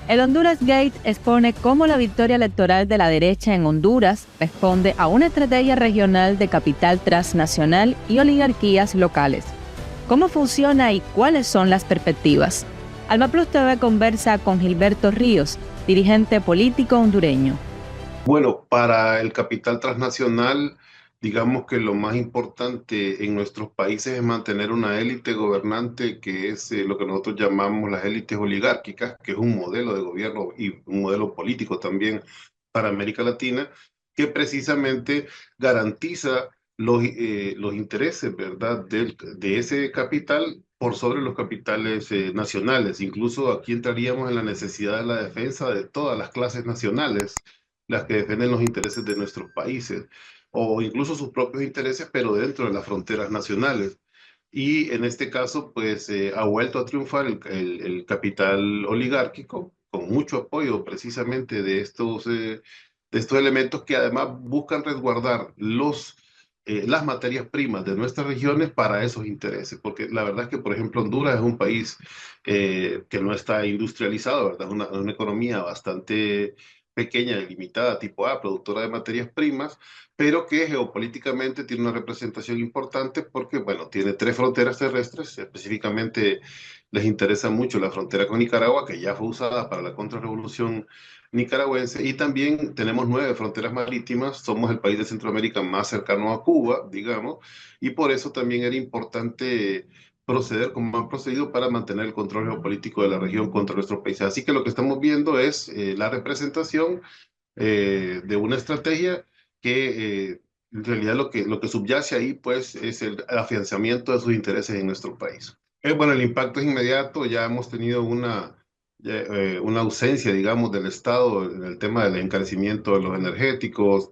El Honduras Gate expone cómo la victoria electoral de la derecha en Honduras responde a una estrategia regional de capital transnacional y oligarquías locales. ¿Cómo funciona y cuáles son las perspectivas? Alma Plus TV conversa con Gilberto Ríos, dirigente político hondureño. Bueno, para el capital transnacional, digamos que lo más importante en nuestros países es mantener una élite gobernante que es lo que nosotros llamamos las élites oligárquicas, que es un modelo de gobierno y un modelo político también para América Latina, que precisamente garantiza los intereses, ¿verdad?, de ese capital por sobre los capitales nacionales. Incluso aquí entraríamos en la necesidad de la defensa de todas las clases nacionales, las que defienden los intereses de nuestros países o incluso sus propios intereses, pero dentro de las fronteras nacionales. Y en este caso, pues ha vuelto a triunfar el capital oligárquico con mucho apoyo precisamente de estos elementos que además buscan resguardar las materias primas de nuestras regiones para esos intereses, porque la verdad es que, por ejemplo, Honduras es un país que no está industrializado, ¿verdad? Una economía bastante pequeña y limitada, tipo A, productora de materias primas, pero que geopolíticamente tiene una representación importante porque, bueno, tiene tres fronteras terrestres, específicamente les interesa mucho la frontera con Nicaragua, que ya fue usada para la contrarrevolución nicaragüense, y también tenemos nueve fronteras marítimas, somos el país de Centroamérica más cercano a Cuba, digamos, y por eso también era importante proceder como han procedido para mantener el control geopolítico de la región contra nuestros países. Así que lo que estamos viendo es la representación de una estrategia que en realidad lo que subyace ahí pues es el afianzamiento de sus intereses en nuestro país. Bueno, el impacto es inmediato, ya hemos tenido una ausencia, digamos, del Estado en el tema del encarecimiento de los energéticos,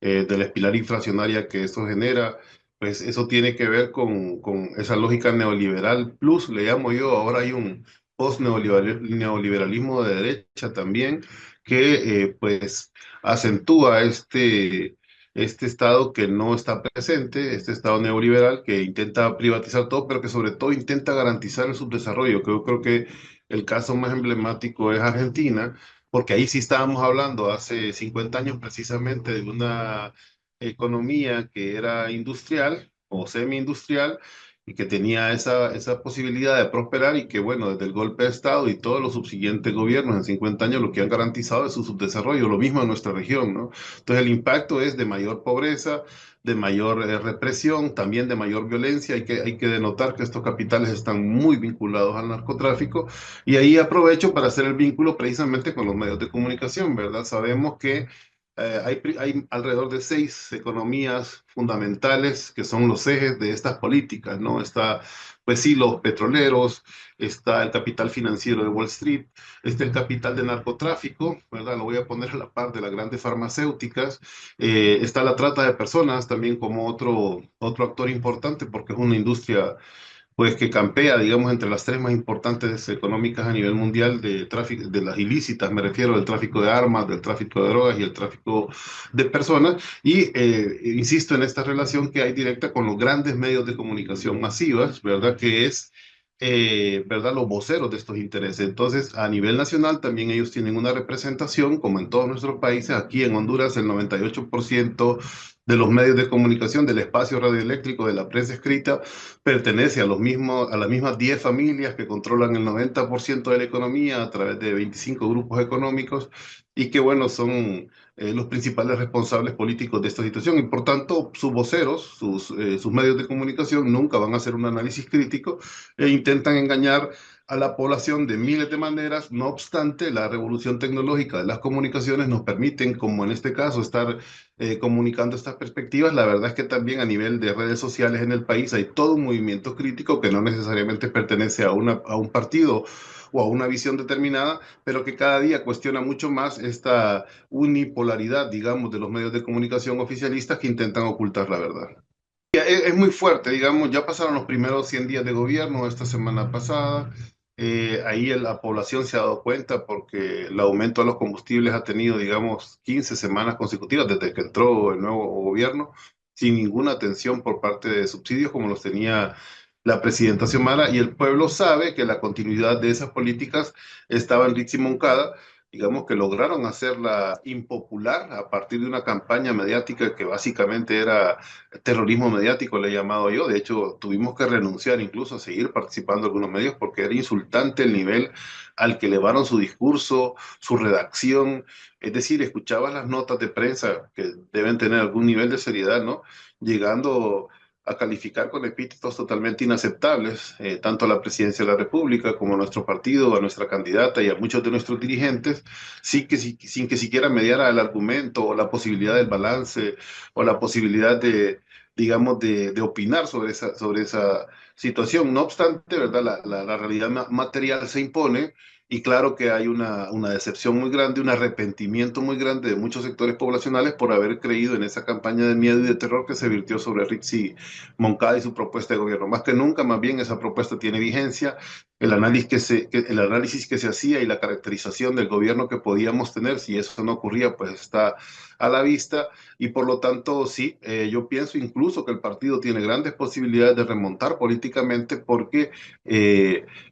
de la espiral inflacionaria que eso genera. Pues eso tiene que ver con esa lógica neoliberal plus, le llamo yo. Ahora hay un post-neoliberalismo de derecha también que pues acentúa este Estado que no está presente, este Estado neoliberal que intenta privatizar todo, pero que sobre todo intenta garantizar el subdesarrollo. Creo que el caso más emblemático es Argentina, porque ahí sí estábamos hablando hace 50 años precisamente de una economía que era industrial o semi-industrial y que tenía esa posibilidad de prosperar y que, bueno, desde el golpe de Estado y todos los subsiguientes gobiernos en 50 años lo que han garantizado es su subdesarrollo, lo mismo en nuestra región, ¿no? Entonces el impacto es de mayor pobreza, de mayor represión, también de mayor violencia. Hay que denotar que estos capitales están muy vinculados al narcotráfico y ahí aprovecho para hacer el vínculo precisamente con los medios de comunicación, ¿verdad? Sabemos que hay alrededor de seis economías fundamentales que son los ejes de estas políticas, ¿no? Está, pues sí, los petroleros, está el capital financiero de Wall Street, está el capital de narcotráfico, ¿verdad? Lo voy a poner a la par de las grandes farmacéuticas, está la trata de personas también como otro actor importante porque es una industria pues que campea, digamos, entre las tres más importantes económicas a nivel mundial de tráfico, de las ilícitas, me refiero al tráfico de armas, del tráfico de drogas y el tráfico de personas. Y insisto en esta relación que hay directa con los grandes medios de comunicación masivas, ¿verdad? Que es, ¿verdad? Los voceros de estos intereses. Entonces, a nivel nacional también ellos tienen una representación, como en todos nuestros países. Aquí en Honduras, el 98% de los medios de comunicación, del espacio radioeléctrico, de la prensa escrita, pertenece a las mismas 10 familias que controlan el 90% de la economía a través de 25 grupos económicos y que, bueno, son los principales responsables políticos de esta situación. Y por tanto, sus voceros, sus medios de comunicación nunca van a hacer un análisis crítico e intentan engañar a la población de miles de maneras. No obstante, la revolución tecnológica de las comunicaciones nos permiten, como en este caso, estar comunicando estas perspectivas. La verdad es que también a nivel de redes sociales en el país hay todo un movimiento crítico que no necesariamente pertenece a un partido o a una visión determinada, pero que cada día cuestiona mucho más esta unipolaridad, digamos, de los medios de comunicación oficialistas que intentan ocultar la verdad. Es muy fuerte, digamos, ya pasaron los primeros 100 días de gobierno esta semana pasada. Ahí la población se ha dado cuenta porque el aumento de los combustibles ha tenido, digamos, 15 semanas consecutivas desde que entró el nuevo gobierno, sin ninguna atención por parte de subsidios como los tenía la presidenta Xiomara, y el pueblo sabe que la continuidad de esas políticas estaba en Rixi Moncada. Digamos que lograron hacerla impopular a partir de una campaña mediática que básicamente era terrorismo mediático, le he llamado yo. De hecho, tuvimos que renunciar incluso a seguir participando en algunos medios porque era insultante el nivel al que elevaron su discurso, su redacción. Es decir, escuchabas las notas de prensa que deben tener algún nivel de seriedad, ¿no? Llegando a calificar con epítetos totalmente inaceptables, tanto a la presidencia de la República como a nuestro partido, a nuestra candidata y a muchos de nuestros dirigentes, sin que siquiera mediara el argumento o la posibilidad del balance o la posibilidad de, digamos, de opinar sobre esa situación. No obstante, ¿verdad? La realidad material se impone. Y claro que hay una decepción muy grande, un arrepentimiento muy grande de muchos sectores poblacionales por haber creído en esa campaña de miedo y de terror que se virtió sobre Rixi Moncada y su propuesta de gobierno. Más que nunca, más bien, esa propuesta tiene vigencia. El análisis que se hacía y la caracterización del gobierno que podíamos tener, si eso no ocurría, pues está a la vista. Y por lo tanto, sí, yo pienso incluso que el partido tiene grandes posibilidades de remontar políticamente porque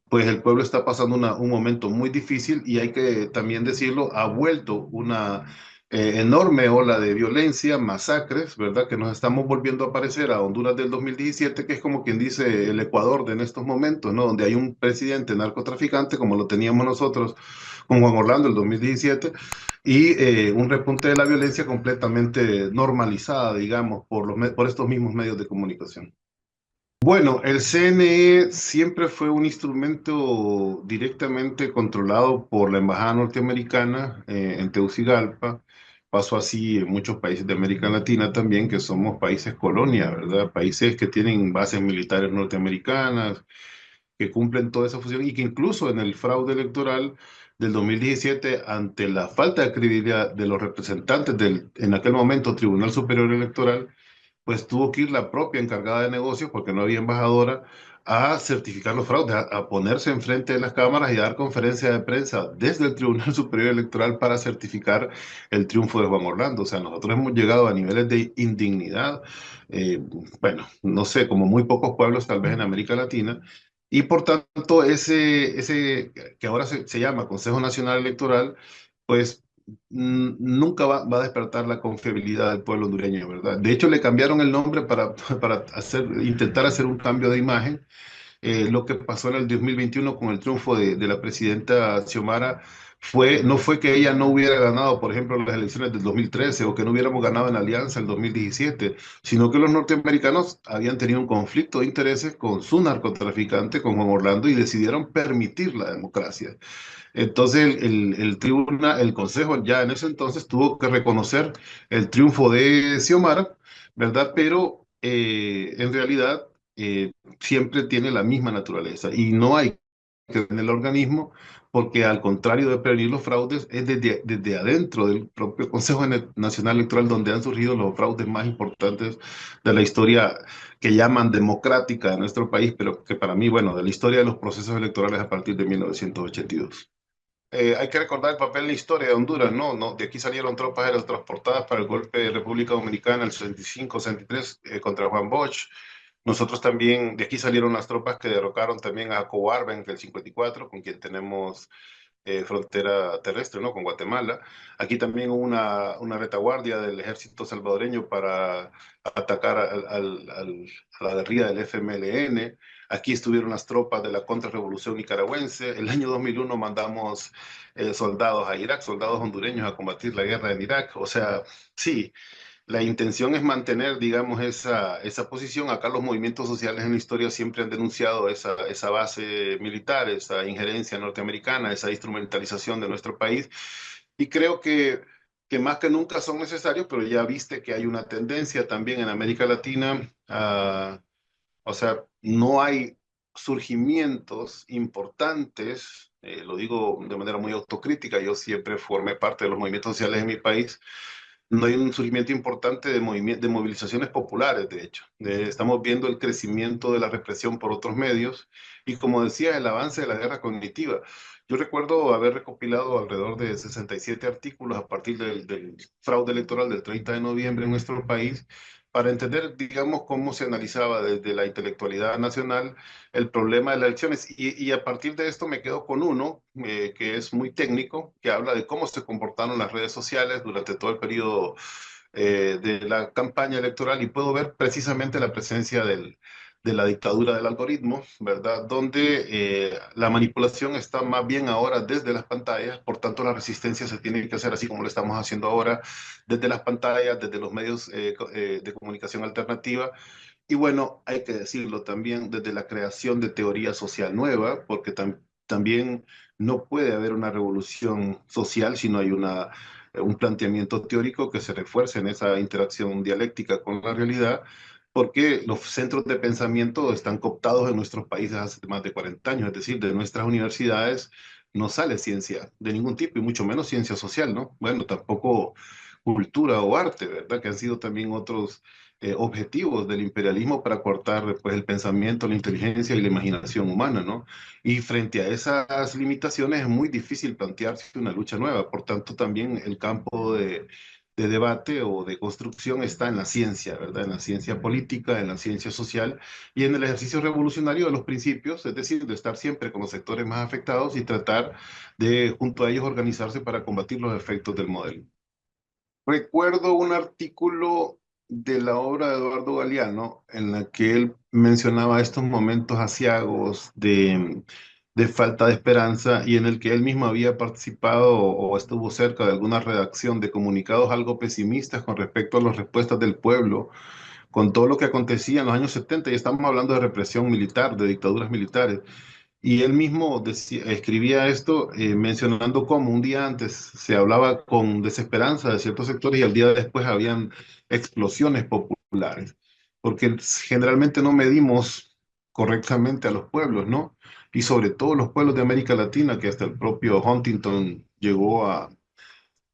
pues el pueblo está pasando un momento muy difícil y hay que también decirlo, ha vuelto una enorme ola de violencia, masacres, ¿verdad? Que nos estamos volviendo a parecer a Honduras del 2017, que es como quien dice el Ecuador de en estos momentos, ¿no? Donde hay un presidente narcotraficante, como lo teníamos nosotros con Juan Orlando el 2017, y un repunte de la violencia completamente normalizada, digamos, por estos mismos medios de comunicación. Bueno, el CNE siempre fue un instrumento directamente controlado por la Embajada norteamericana en Tegucigalpa. Pasó así en muchos países de América Latina también, que somos países colonia, ¿verdad? Países que tienen bases militares norteamericanas, que cumplen toda esa función y que incluso en el fraude electoral del 2017, ante la falta de credibilidad de los representantes del, en aquel momento, Tribunal Superior Electoral, pues tuvo que ir la propia encargada de negocios, porque no había embajadora, a certificar los fraudes, a ponerse enfrente de las cámaras y a dar conferencia de prensa desde el Tribunal Superior Electoral para certificar el triunfo de Juan Orlando. O sea, nosotros hemos llegado a niveles de indignidad, eh, bueno, no sé, como muy pocos pueblos tal vez en América Latina, y por tanto ese que ahora se llama Consejo Nacional Electoral, pues nunca va a despertar la confiabilidad del pueblo hondureño, ¿verdad? De hecho, le cambiaron el nombre para intentar hacer un cambio de imagen. Lo que pasó en el 2021 con el triunfo de la presidenta Xiomara no fue que ella no hubiera ganado, por ejemplo, las elecciones del 2013 o que no hubiéramos ganado en Alianza el 2017, sino que los norteamericanos habían tenido un conflicto de intereses con su narcotraficante, con Juan Orlando, y decidieron permitir la democracia. Entonces el Consejo ya en ese entonces tuvo que reconocer el triunfo de Xiomara, ¿verdad? Pero en realidad siempre tiene la misma naturaleza y no hay que en el organismo porque al contrario de prevenir los fraudes es desde adentro del propio Consejo Nacional Electoral donde han surgido los fraudes más importantes de la historia que llaman democrática de nuestro país, pero que para mí, bueno, de la historia de los procesos electorales a partir de 1982. Hay que recordar el papel en la historia de Honduras, ¿no? No, de aquí salieron tropas aéreas transportadas para el golpe de República Dominicana el 65-63 contra Juan Bosch. Nosotros también, de aquí salieron las tropas que derrocaron también a Coarben en el 54, con quien tenemos frontera terrestre, ¿no? Con Guatemala. Aquí también hubo una retaguardia del ejército salvadoreño para atacar a la guerrilla del FMLN. Aquí estuvieron las tropas de la contrarrevolución nicaragüense. El año 2001 mandamos soldados a Irak, soldados hondureños a combatir la guerra en Irak. O sea, sí, la intención es mantener, digamos, esa posición. Acá los movimientos sociales en la historia siempre han denunciado esa base militar, esa injerencia norteamericana, esa instrumentalización de nuestro país. Y creo que más que nunca son necesarios, pero ya viste que hay una tendencia también en América Latina o sea, no hay surgimientos importantes, lo digo de manera muy autocrítica, yo siempre formé parte de los movimientos sociales en mi país, no hay un surgimiento importante de movilizaciones populares, de hecho. Estamos viendo el crecimiento de la represión por otros medios y, como decía, el avance de la guerra cognitiva. Yo recuerdo haber recopilado alrededor de 67 artículos a partir del fraude electoral del 30 de noviembre en nuestro país para entender, digamos, cómo se analizaba desde la intelectualidad nacional el problema de las elecciones. Y a partir de esto me quedo con uno que es muy técnico, que habla de cómo se comportaron las redes sociales durante todo el periodo de la campaña electoral y puedo ver precisamente la presencia de la dictadura del algoritmo, ¿verdad? Donde la manipulación está más bien ahora desde las pantallas, por tanto la resistencia se tiene que hacer así como lo estamos haciendo ahora, desde las pantallas, desde los medios de comunicación alternativa. Y bueno, hay que decirlo también desde la creación de teoría social nueva, porque también no puede haber una revolución social si no hay un planteamiento teórico que se refuerce en esa interacción dialéctica con la realidad, porque los centros de pensamiento están cooptados en nuestros países hace más de 40 años, es decir, de nuestras universidades no sale ciencia de ningún tipo y mucho menos ciencia social, ¿no? Bueno, tampoco cultura o arte, ¿verdad? Que han sido también otros objetivos del imperialismo para cortar pues, el pensamiento, la inteligencia y la imaginación humana, ¿no? Y frente a esas limitaciones es muy difícil plantearse una lucha nueva. Por tanto, también el campo de debate o de construcción está en la ciencia, ¿verdad? En la ciencia política, en la ciencia social y en el ejercicio revolucionario de los principios, es decir, de estar siempre con los sectores más afectados y tratar de, junto a ellos, organizarse para combatir los efectos del modelo. Recuerdo un artículo de la obra de Eduardo Galeano en la que él mencionaba estos momentos aciagos de falta de esperanza y en el que él mismo había participado o estuvo cerca de alguna redacción de comunicados algo pesimistas con respecto a las respuestas del pueblo con todo lo que acontecía en los años 70 y estamos hablando de represión militar, de dictaduras militares. Y él mismo escribía esto mencionando cómo un día antes se hablaba con desesperanza de ciertos sectores y al día después habían explosiones populares, porque generalmente no medimos correctamente a los pueblos, ¿no? Y sobre todo los pueblos de América Latina, que hasta el propio Huntington llegó a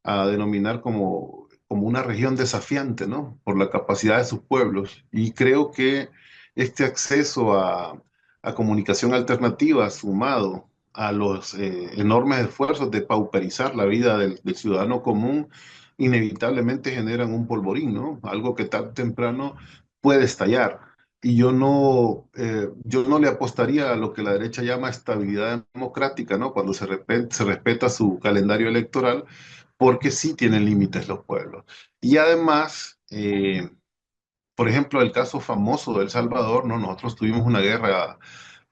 denominar como una región desafiante, ¿no? Por la capacidad de sus pueblos. Y creo que este acceso a comunicación alternativa, sumado a los enormes esfuerzos de pauperizar la vida del ciudadano común, inevitablemente generan un polvorín, ¿no? Algo que tarde o temprano puede estallar. Y yo no le apostaría a lo que la derecha llama estabilidad democrática, ¿no? Cuando se respeta su calendario electoral, porque sí tienen límites los pueblos. Y además, por ejemplo, el caso famoso de El Salvador, ¿no? Nosotros tuvimos una guerra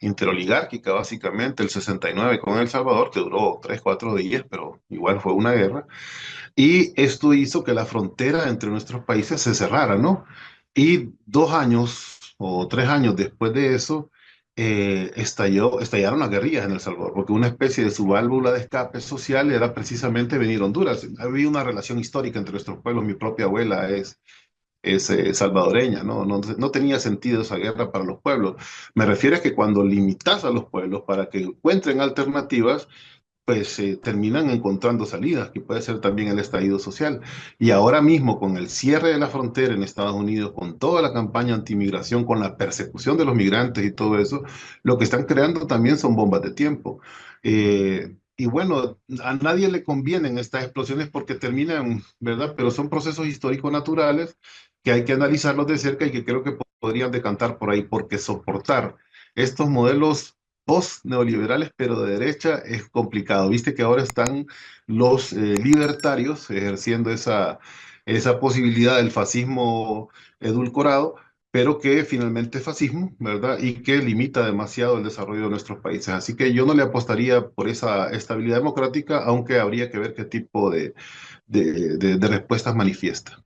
interoligárquica, básicamente, el 69 con El Salvador, que duró 3, 4 días, pero igual fue una guerra. Y esto hizo que la frontera entre nuestros países se cerrara, ¿no? Y 2 años o 3 años después de eso, estallaron las guerrillas en El Salvador, porque una especie de su válvula de escape social era precisamente venir a Honduras. Había una relación histórica entre nuestros pueblos. Mi propia abuela es salvadoreña, ¿no? No, no tenía sentido esa guerra para los pueblos. Me refiero a que cuando limitas a los pueblos para que encuentren alternativas, pues terminan encontrando salidas, que puede ser también el estallido social. Y ahora mismo, con el cierre de la frontera en Estados Unidos, con toda la campaña antimigración, con la persecución de los migrantes y todo eso, lo que están creando también son bombas de tiempo. Y bueno, a nadie le convienen estas explosiones porque terminan, ¿verdad? Pero son procesos históricos naturales que hay que analizarlos de cerca y que creo que podrían decantar por ahí, porque soportar estos modelos post-neoliberales, pero de derecha es complicado. Viste que ahora están los libertarios ejerciendo esa posibilidad del fascismo edulcorado, pero que finalmente es fascismo, ¿verdad? Y que limita demasiado el desarrollo de nuestros países. Así que yo no le apostaría por esa estabilidad democrática, aunque habría que ver qué tipo de respuestas manifiesta.